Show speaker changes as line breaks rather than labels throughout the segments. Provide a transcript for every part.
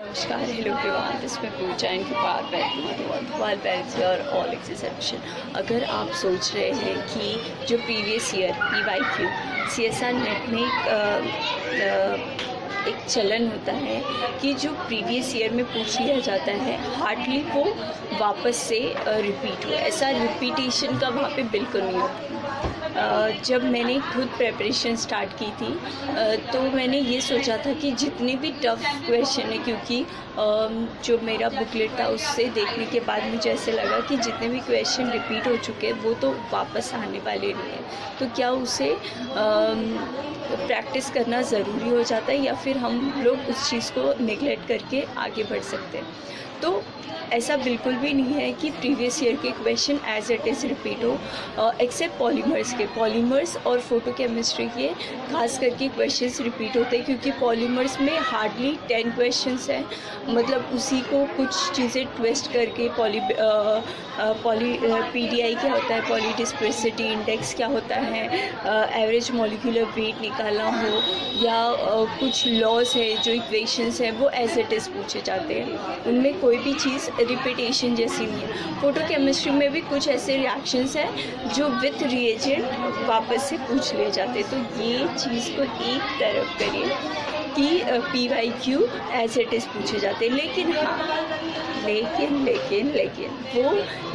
नमस्कार, hello everyone. This is पूजा इनके पार Paris और ऑल एक्सेस एडमिशन। अगर आप सोच रहे हैं कि जो previous year PYQ CSR net में एक चलन होता है कि जो प्रीवियस ईयर में पूछ लिया जाता है हार्डली वो वापस से रिपीट हो, ऐसा रिपीटेशन का वहाँ पे बिल्कुल नहीं होता। जब मैंने खुद प्रेपरेशन स्टार्ट की थी तो मैंने ये सोचा था कि जितने भी टफ़ क्वेश्चन है, क्योंकि जो मेरा बुकलेट था उससे देखने के बाद मुझे ऐसे लगा कि जितने भी क्वेश्चन रिपीट हो चुके हैं वो तो वापस आने वाले नहीं हैं, तो क्या उसे प्रैक्टिस करना ज़रूरी हो जाता है या फिर हम लोग उस चीज़ को नेगलेक्ट करके आगे बढ़ सकते हैं। तो ऐसा बिल्कुल भी नहीं है कि प्रीवियस ईयर के question as it is repeat हो, एक्सेप्ट पॉलीमर्स और फोटो केमिस्ट्री के खास करके क्वेश्चंस रिपीट होते हैं, क्योंकि पॉलीमर्स में हार्डली 10 क्वेश्चंस हैं। मतलब उसी को कुछ चीज़ें ट्विस्ट करके PDI क्या होता है, पॉली डिस्पर्सिटी इंडेक्स क्या होता है, एवरेज मॉलिक्यूलर वेट निकालना हो या कुछ लॉस है, जो इक्वेशंस हैं वो एज इट इज़ पूछे जाते हैं। उनमें कोई भी चीज़ रिपीटेशन जैसी नहीं है। फोटो केमिस्ट्री में भी कुछ ऐसे रिएक्शंस हैं जो विथ रिएजेंट वापस से पूछ लिए जाते हैं। तो ये चीज़ को एक तरफ करिए कि PYQ एज इट इज़ पूछे जाते हैं, लेकिन हाँ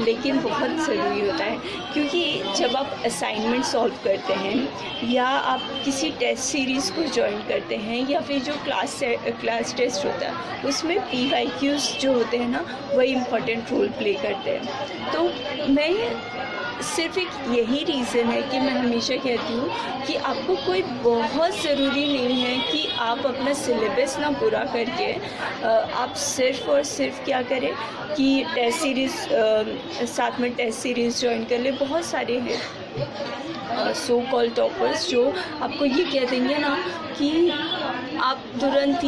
लेकिन बहुत ज़रूरी होता है, क्योंकि जब आप असाइनमेंट सॉल्व करते हैं या आप किसी टेस्ट सीरीज़ को ज्वाइन करते हैं या फिर जो क्लास टेस्ट होता है उसमें PYQs जो होते हैं ना वही इम्पोर्टेंट रोल प्ले करते हैं। तो मैं सिर्फ एक यही रीज़न है कि मैं हमेशा कहती हूँ कि आपको कोई बहुत ज़रूरी नहीं है कि आप अपना सिलेबस ना पूरा करके आप सिर्फ़ और सिर्फ क्या करें कि टेस्ट सीरीज़ साथ में टेस्ट सीरीज़ ज्वाइन कर ले। बहुत सारे हैं सो कॉल टॉपर्स जो आपको ये कह देंगे ना कि आप तुरंत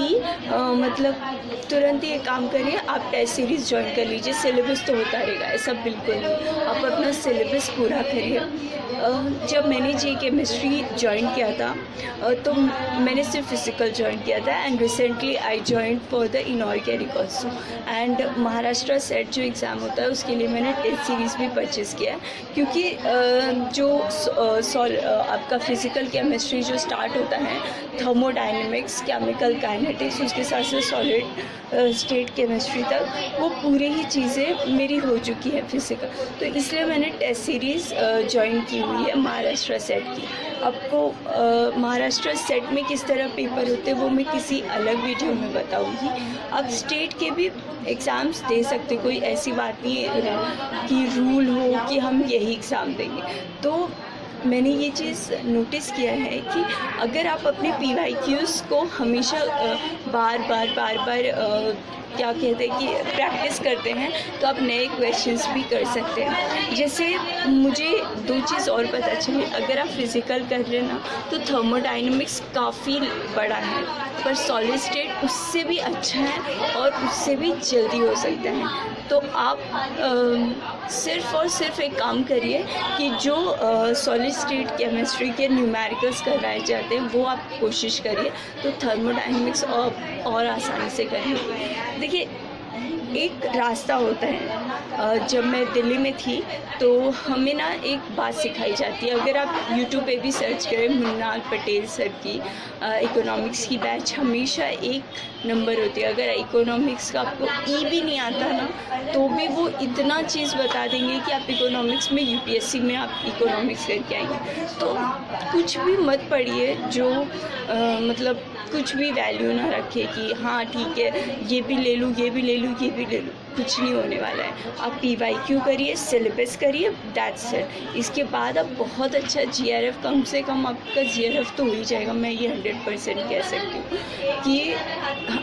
ही एक काम करिए, आप टेस्ट सीरीज़ ज्वाइन कर लीजिए, सिलेबस तो होता रहेगा। ऐसा बिल्कुल नहीं, आप अपना सिलेबस पूरा करिए। जब मैंने जे केमिस्ट्री ज्वाइन किया था तो मैंने सिर्फ फिज़िकल ज्वाइन किया था and recently I join for the inorganic also. And Maharashtra set जो एग्ज़ाम होता है उसके लिए मैंने टेस्ट सीरीज़ भी परचेज़ किया है, क्योंकि आपका फ़िज़िकल केमिस्ट्री जो स्टार्ट होता है थर्मोडायनेमिक्स, केमिकल काइनेटिक्स, उसके साथ साथ सॉलिड स्टेट केमिस्ट्री तक वो पूरी ही चीज़ें मेरी हो चुकी है फिज़िकल। तो इसलिए मैंने टेस्ट सीरीज़ ज्वाइन की हुई है महाराष्ट्र सेट की। आपको महाराष्ट्र सेट में किस तरह पेपर होते हैं वो मैं किसी अलग वीडियो में बताऊंगी। आप स्टेट के भी एग्ज़ाम्स दे सकते, कोई ऐसी बात नहीं है कि रूल हो कि हम यही एग्ज़ाम देंगे। तो मैंने ये चीज़ नोटिस किया है कि अगर आप अपने PYQs को हमेशा बार बार क्या कहते हैं कि प्रैक्टिस करते हैं तो आप नए क्वेश्चंस भी कर सकते हैं। जैसे मुझे दो चीज़ और पता चली, अगर आप फिज़िकल कर रहे हैं ना तो थर्मोडायनेमिक्स काफ़ी बड़ा है, पर सॉलिड स्टेट उससे भी अच्छा है और उससे भी जल्दी हो सकता है। तो आप सिर्फ़ और सिर्फ एक काम करिए कि जो सॉलिड स्टेट केमिस्ट्री के न्यूमेरिकल्स कराए जाते हैं वो आप कोशिश करिए, तो थर्मोडायनेमिक्स और आसानी से करिए। देखिए, एक रास्ता होता है। जब मैं दिल्ली में थी तो हमें ना एक बात सिखाई जाती है, अगर आप YouTube पे भी सर्च करें मृणाल पटेल सर की इकोनॉमिक्स की बैच हमेशा एक नंबर होती है। अगर इकोनॉमिक्स का आपको भी नहीं आता ना तो भी वो इतना चीज़ बता देंगे कि आप इकोनॉमिक्स में UPSC में आप इकोनॉमिक्स करके आएंगे। तो कुछ भी मत पढ़िए जो मतलब कुछ भी वैल्यू ना रखे कि हाँ ठीक है ये भी ले लूँ, कुछ नहीं होने वाला है। आप PYQ करिए, सिलेबस करिए, दैट्स इट। इसके बाद आप बहुत अच्छा GRF, कम से कम आपका GRF तो हो ही जाएगा। मैं ये 100% कह सकती हूँ कि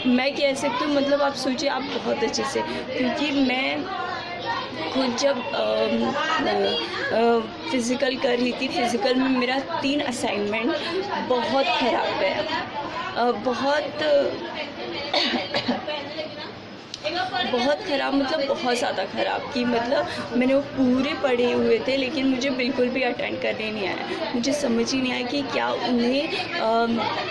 मैं कह सकती हूँ, मतलब आप सोचिए आप बहुत अच्छे से, क्योंकि मैं खुद जब फ़िज़िकल कर रही थी, फ़िज़िकल में मेरा 3 असाइनमेंट बहुत ख़राब गया, बहुत ख़राब, मतलब बहुत ज़्यादा ख़राब, कि मतलब मैंने वो पूरे पढ़े हुए थे लेकिन मुझे बिल्कुल भी अटेंड करने नहीं आया। मुझे समझ ही नहीं आया कि क्या उन्हें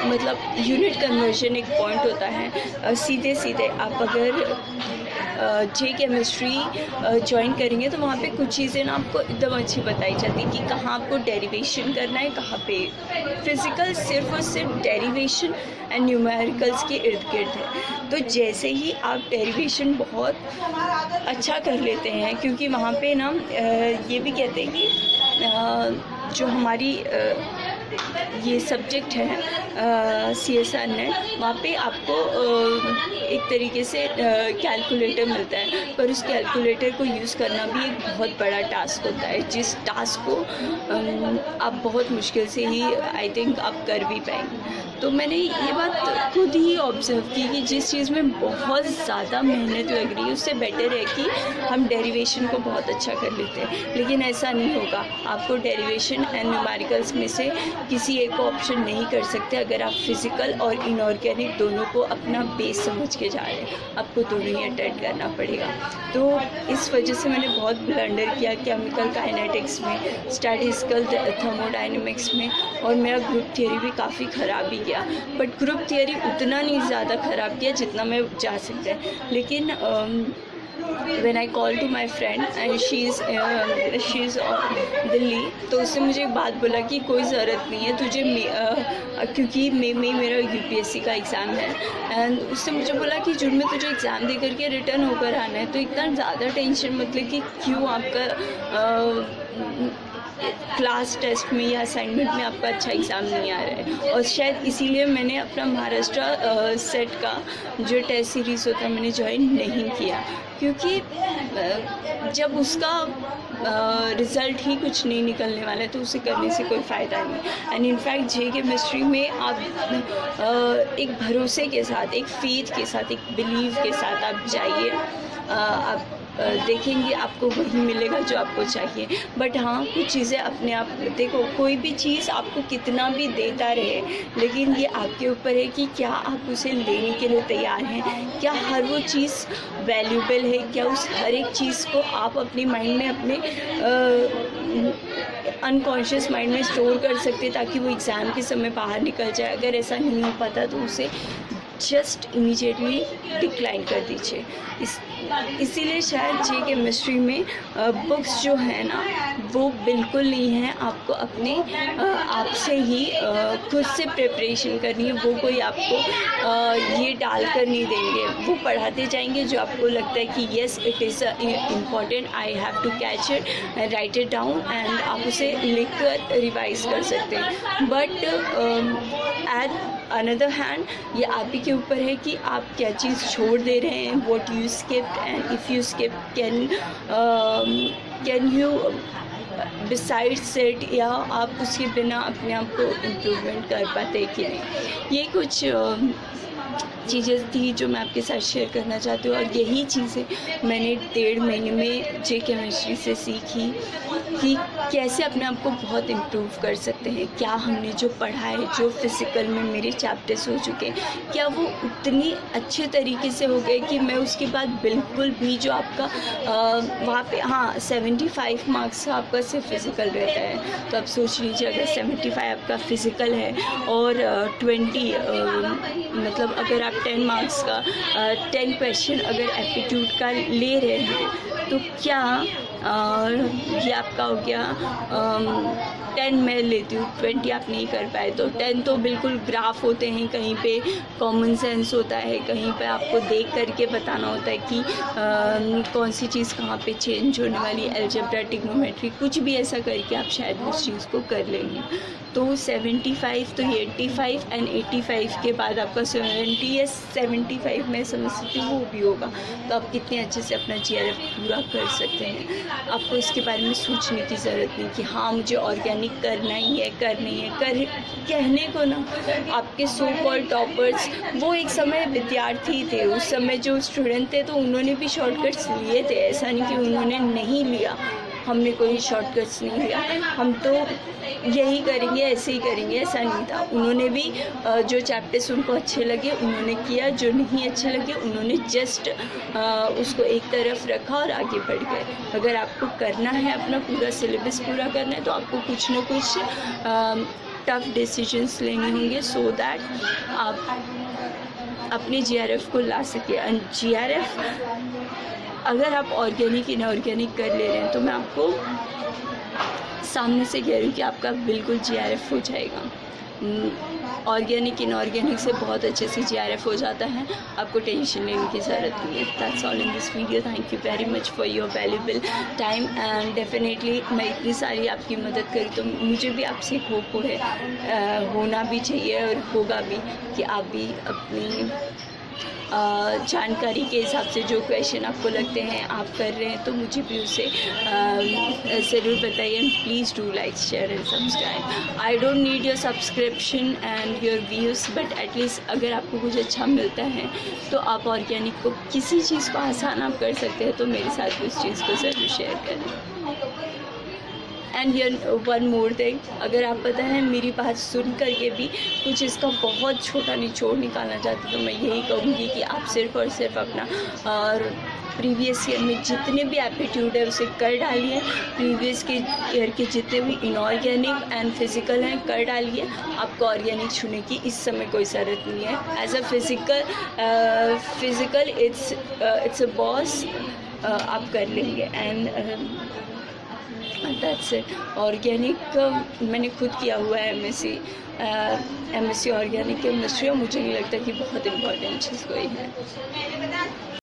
मतलब यूनिट कन्वर्जन एक पॉइंट होता है, सीधे सीधे आप अगर जे केमिस्ट्री ज्वाइन करेंगे तो वहाँ पे कुछ चीज़ें ना आपको एकदम अच्छी बताई जाती है कि कहाँ आपको डेरिवेशन करना है, कहाँ पे फिज़िकल सिर्फ और सिर्फ डेरिवेशन एंड न्यूमेरिकल्स के इर्द गिर्द है। तो जैसे ही आप डेरिवेशन बहुत अच्छा कर लेते हैं, क्योंकि वहाँ पे ना ये भी कहते हैं कि जो हमारी ये सब्जेक्ट है CSR नेट, वहाँ पे आपको एक तरीके से कैलकुलेटर मिलता है, पर उस कैलकुलेटर को यूज़ करना भी एक बहुत बड़ा टास्क होता है, जिस टास्क को आप बहुत मुश्किल से ही आई थिंक आप कर भी पाएंगे। तो मैंने ये बात खुद ही ऑब्ज़र्व की कि जिस चीज़ में बहुत ज़्यादा मेहनत लग रही है उससे बेटर है कि हम डेरिवेशन को बहुत अच्छा कर लेते हैं। लेकिन ऐसा नहीं होगा, आपको डेरिवेशन एंड न्यूमेरिकल्स में से किसी एक को ऑप्शन नहीं कर सकते अगर आप फिज़िकल और इनऑर्गेनिक दोनों को अपना बेस समझ के जा रहे हैं, आपको दोनों ही अटेंड करना पड़ेगा। तो इस वजह से मैंने बहुत ब्लंडर किया केमिकल काइनेटिक्स में, स्टैटिस्टिकल थर्मोडायनेमिक्स में, और मेरा ग्रुप थियरी भी काफ़ी ख़राब ही गया। बट ग्रुप थियरी उतना नहीं ज़्यादा ख़राब किया जितना मैं जा सकता है। लेकिन when I call to my friend and she's Delhi, तो उसने मुझे एक बात बोला कि कोई ज़रूरत नहीं है तुझे, क्योंकि मई में मेरा UPSC का एग्ज़ाम है, एंड उसने मुझे बोला कि जून में तुझे एग्ज़ाम दे करके रिटर्न होकर आना है, तो इतना ज़्यादा टेंशन मत ले कि क्यों आपका क्लास टेस्ट में या असाइनमेंट में आपका अच्छा एग्ज़ाम नहीं आ रहा है। और शायद इसीलिए मैंने अपना महाराष्ट्र सेट का जो टेस्ट सीरीज़ होता है मैंने ज्वाइन नहीं किया, क्योंकि जब उसका रिज़ल्ट ही कुछ नहीं निकलने वाला है तो उसे करने से कोई फ़ायदा नहीं। एंड इनफैक्ट जे केमिस्ट्री में आप एक भरोसे के साथ, एक फेथ के साथ, एक बिलीव के साथ आप जाइए, आप देखेंगे आपको वही मिलेगा जो आपको चाहिए। बट हाँ, कुछ चीज़ें अपने आप, देखो कोई भी चीज़ आपको कितना भी देता रहे, लेकिन ये आपके ऊपर है कि क्या आप उसे लेने के लिए तैयार हैं, क्या हर वो चीज़ वैल्यूबल है, क्या उस हर एक चीज़ को आप अपनी माइंड में, अपने अनकॉन्शियस माइंड में स्टोर कर सकते ताकि वो एग्ज़ाम के समय बाहर निकल जाए। अगर ऐसा नहीं हो पाता तो उसे जस्ट इमीडिएटली डिक्लाइन कर दीजिए। इसीलिए शायद जे केमिस्ट्री में बुक्स जो है ना वो बिल्कुल नहीं है, आपको अपने आप से ही खुद से प्रिपरेशन करनी है। वो कोई आपको ये डाल कर नहीं देंगे, वो पढ़ाते जाएंगे जो आपको लगता है कि yes it is important, I have to catch it, write it down, and आप उसे लिख कर रिवाइज कर सकते हैं। बट एट अनदर हैंड ये आप ही के ऊपर है कि आप क्या चीज़ छोड़ दे रहे हैं, what you skip, and if you skip can you besides it, या आप उसके बिना अपने आप को इम्प्रूवमेंट कर पाते कि नहीं। ये कुछ चीज़ें थी जो मैं आपके साथ शेयर करना चाहती हूँ, और यही चीज़ें मैंने 1.5 महीने में जे केमिस्ट्री से सीखी कि कैसे अपने आप को बहुत इम्प्रूव कर सकते हैं। क्या हमने जो पढ़ा है, जो फिज़िकल में मेरे चैप्टर्स हो चुके हैं, क्या वो उतनी अच्छे तरीके से हो गए कि मैं उसके बाद बिल्कुल भी जो आपका वहाँ पे, हाँ 75 मार्क्स का आपका सिर्फ फिज़िकल रहता है, तो आप सोच लीजिए अगर 75 आपका फ़िज़िकल है और 20 मतलब अगर आप 10 मार्क्स का 10 क्वेश्चन अगर एप्टीट्यूड का ले रहे हैं तो क्या ये आपका हो गया 10 मैं लेती हूँ, 20 आप नहीं कर पाए तो 10 तो बिल्कुल ग्राफ होते हैं, कहीं पे कॉमन सेंस होता है, कहीं पे आपको देख करके बताना होता है कि कौन सी चीज़ कहाँ पे चेंज होने वाली, अलजेब्रा, ट्रिग्नोमेट्री, कुछ भी ऐसा करके आप शायद उस चीज़ को कर लेंगे। तो 75 तो ये 85 एंड 85 के बाद आपका 70 या 75 मैं समझ सकती हूँ वो भी होगा, तो आप कितने अच्छे से अपना GRF पूरा कर सकते हैं। आपको इसके बारे में सोचने की ज़रूरत नहीं कि हाँ मुझे ऑर्गेनिक करना ही है, करनी है, कहने को ना आपके सो कॉल्ड टॉपर्स वो एक समय विद्यार्थी थे, उस समय जो स्टूडेंट थे तो उन्होंने भी शॉर्टकट्स लिए थे, ऐसा नहीं कि उन्होंने नहीं लिया। हमने कोई शॉर्टकट्स नहीं लिया, हम तो यही करेंगे, ऐसे ही करेंगे, ऐसा नहीं था। उन्होंने भी जो चैप्टर्स उनको अच्छे लगे उन्होंने किया, जो नहीं अच्छे लगे उन्होंने जस्ट उसको एक तरफ रखा और आगे बढ़ गए। अगर आपको करना है, अपना पूरा सिलेबस पूरा करना है, तो आपको कुछ न कुछ टफ डिसीजंस लेने होंगे सो दैट आप अपने जीआरएफ को ला सके। एंड जीआरएफ अगर आप ऑर्गेनिक इनऑर्गेनिक कर ले रहे हैं तो मैं आपको सामने से कह रही हूँ कि आपका बिल्कुल जीआरएफ हो जाएगा। ऑर्गेनिक इनऑर्गेनिक से बहुत अच्छे से जीआरएफ हो जाता है, आपको टेंशन लेने की ज़रूरत नहीं है। That's all in this video. Thank you very much for your valuable time and definitely मैं इतनी सारी आपकी मदद करी तो मुझे भी आपसे होप है, होना भी चाहिए और होगा भी कि आप भी अपनी जानकारी के हिसाब से जो क्वेश्चन आपको लगते हैं आप कर रहे हैं तो मुझे भी उसे ज़रूर बताइए। And please do like share and subscribe. I don't need your subscription and your views, but at least अगर आपको कुछ अच्छा मिलता है तो आप ऑर्गेनिक को किसी चीज़ को आसान आप कर सकते हैं, तो मेरे साथ भी उस चीज़ को ज़रूर शेयर करें। And here one more thing, अगर आप पता है मेरी बात सुन करके भी कुछ इसका बहुत छोटा निचोड़ निकालना चाहते तो मैं यही कहूँगी कि आप सिर्फ और सिर्फ अपना और प्रीवियस ईयर में जितने भी एप्टीट्यूड है उसे कर डालिए। प्रीवियस के ईयर के जितने भी इनऑर्गेनिक एंड फिज़िकल हैं कर डालिए। आपको ऑर्गेनिक छूने की इस समय कोई ज़रूरत नहीं है। As a physical it's a boss, आप कर लेंगे। And that's it. ऑर्गेनिक मैंने खुद किया हुआ है एमएससी ऑर्गेनिक केमिस्ट्री, और मुझे नहीं लगता कि बहुत इम्पोर्टेंट चीज़ कोई है।